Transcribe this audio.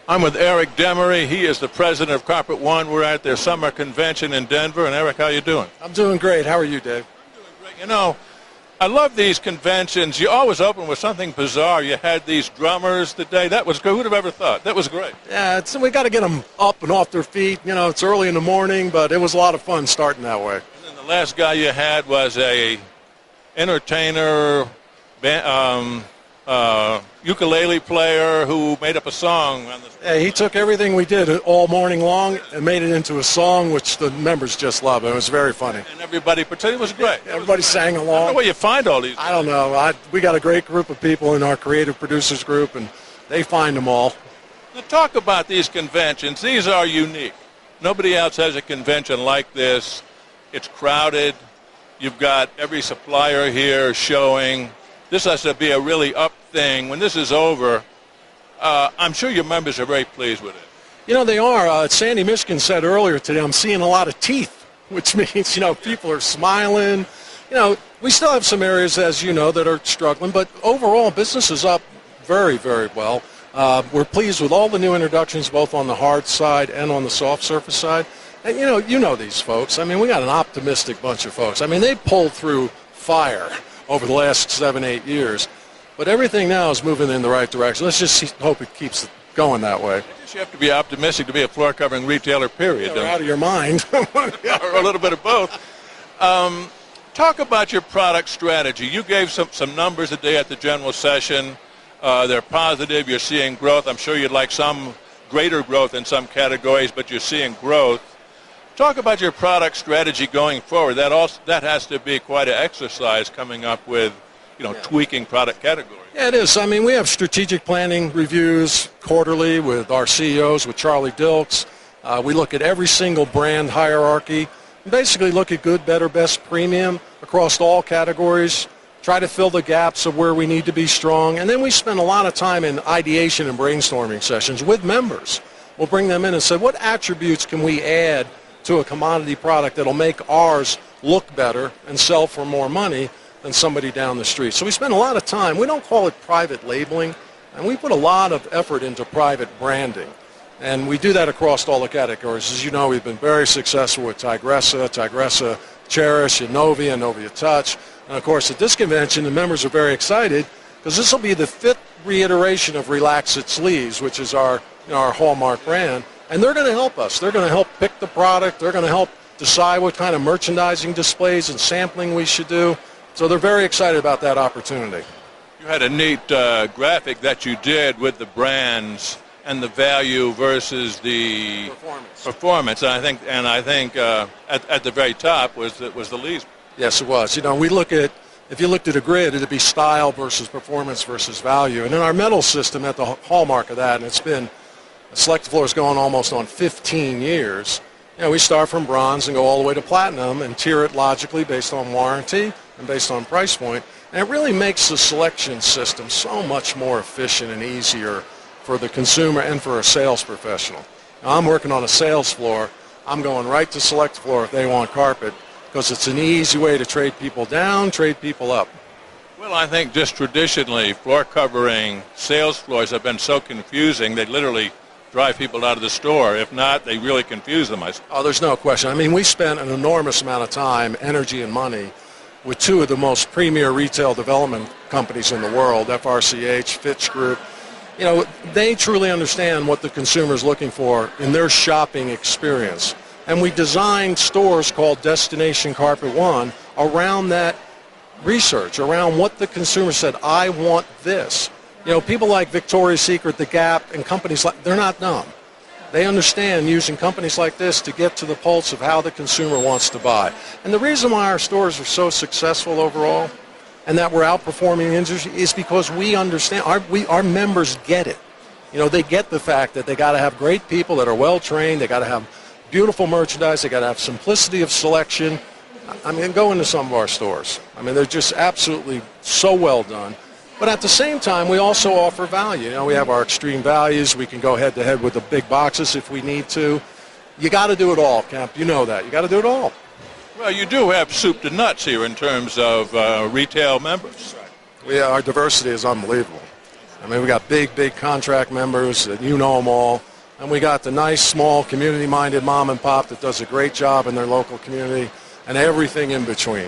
I'm with Eric Demaree. He is the president of Carpet One. We're at their summer convention in Denver. And Eric, how you doing? I'm doing great. How are you, Dave? I'm doing great. You know, I love these conventions. You always open with something bizarre. You had these drummers today. That was good. Who'd have ever thought? That was great. Yeah, we got to get them up and off their feet. You know, it's early in the morning, but it was a lot of fun starting that way. And then the last guy you had was a entertainer, ukulele player who made up a song on the stage. Yeah, he took everything we did all morning long and made it into a song, which the members just love. It was very funny. And everybody pretended it was great. Everybody sang I don't along. know where you find all these. I don't know. We got a great group of people in our creative producers group, and they find them all. To talk about these conventions, these are unique. Nobody else has a convention like this. It's crowded. You've got every supplier here showing. This has to be a really up thing. When this is over, I'm sure your members are very pleased with it. You know, they are. Sandy Michigan said earlier today, I'm seeing a lot of teeth, which means, you know, people are smiling. You know, we still have some areas, as you know, that are struggling, but overall business is up very, very well. We're pleased with all the new introductions, both on the hard side and on the soft surface side. And, you know these folks. I mean, we got an optimistic bunch of folks. I mean, they pulled through fire over the last 7-8 years. But everything now is moving in the right direction. Let's just hope it keeps going that way. I guess you have to be optimistic to be a floor covering retailer, period. You're out of your mind. Or a little bit of both. Talk about your product strategy. You gave some numbers today at the general session. They're positive. You're seeing growth. I'm sure you'd like some greater growth in some categories, but you're seeing growth. Talk about your product strategy going forward. That has to be quite an exercise coming up with, tweaking product categories. Yeah, it is. I mean, we have strategic planning reviews quarterly with our CEOs, with Charlie Dilks. We look at every single brand hierarchy and basically look at good, better, best, premium across all categories, try to fill the gaps of where we need to be strong. And then we spend a lot of time in ideation and brainstorming sessions with members. We'll bring them in and say, what attributes can we add to a commodity product that'll make ours look better and sell for more money than somebody down the street. So we spend a lot of time. We don't call it private labeling, and we put a lot of effort into private branding. And we do that across all the categories. As you know, we've been very successful with Tigressa Cherish, Innovia, Innovia Touch. And, of course, at this convention, the members are very excited because this will be the 5th reiteration of Relax It Sleeves, which is our hallmark brand. And they're going to help us. They're going to help pick the product. They're going to help decide what kind of merchandising displays and sampling we should do. So they're very excited about that opportunity. You had a neat graphic that you did with the brands and the value versus the performance. And I think at the very top was the least. Yes, it was. You know, if you looked at a grid, it'd be style versus performance versus value. And in our metal system, at the hallmark of that, and it's been Select Floor is going almost on 15 years. We start from bronze and go all the way to platinum and tier it logically based on warranty and based on price point. And it really makes the selection system so much more efficient and easier for the consumer and for a sales professional. Now, I'm working on a sales floor. I'm going right to Select Floor if they want carpet because it's an easy way to trade people down, trade people up. Well, I think just traditionally floor covering sales floors have been so confusing they literally drive people out of the store. If not, they really confuse them. Oh, there's no question. I mean, we spent an enormous amount of time, energy, and money with 2 of the most premier retail development companies in the world, FRCH, Fitch Group. They truly understand what the consumer is looking for in their shopping experience. And we designed stores called Destination Carpet One around that research, around what the consumer said, I want this. People like Victoria's Secret, The Gap, and companies they're not dumb. They understand using companies like this to get to the pulse of how the consumer wants to buy. And the reason why our stores are so successful overall and that we're outperforming the industry is because we understand, our members get it. They get the fact that they got to have great people that are well-trained, they got to have beautiful merchandise, they got to have simplicity of selection. I mean, go into some of our stores. I mean, they're just absolutely so well done. But at the same time, we also offer value. We have our extreme values. We can go head-to-head with the big boxes if we need to. You got to do it all, Kemp. You know that. You got to do it all. Well, you do have soup to nuts here in terms of retail members. Our diversity is unbelievable. I mean, we got big contract members, you know them all. And we got the nice, small, community-minded mom and pop that does a great job in their local community, and everything in between.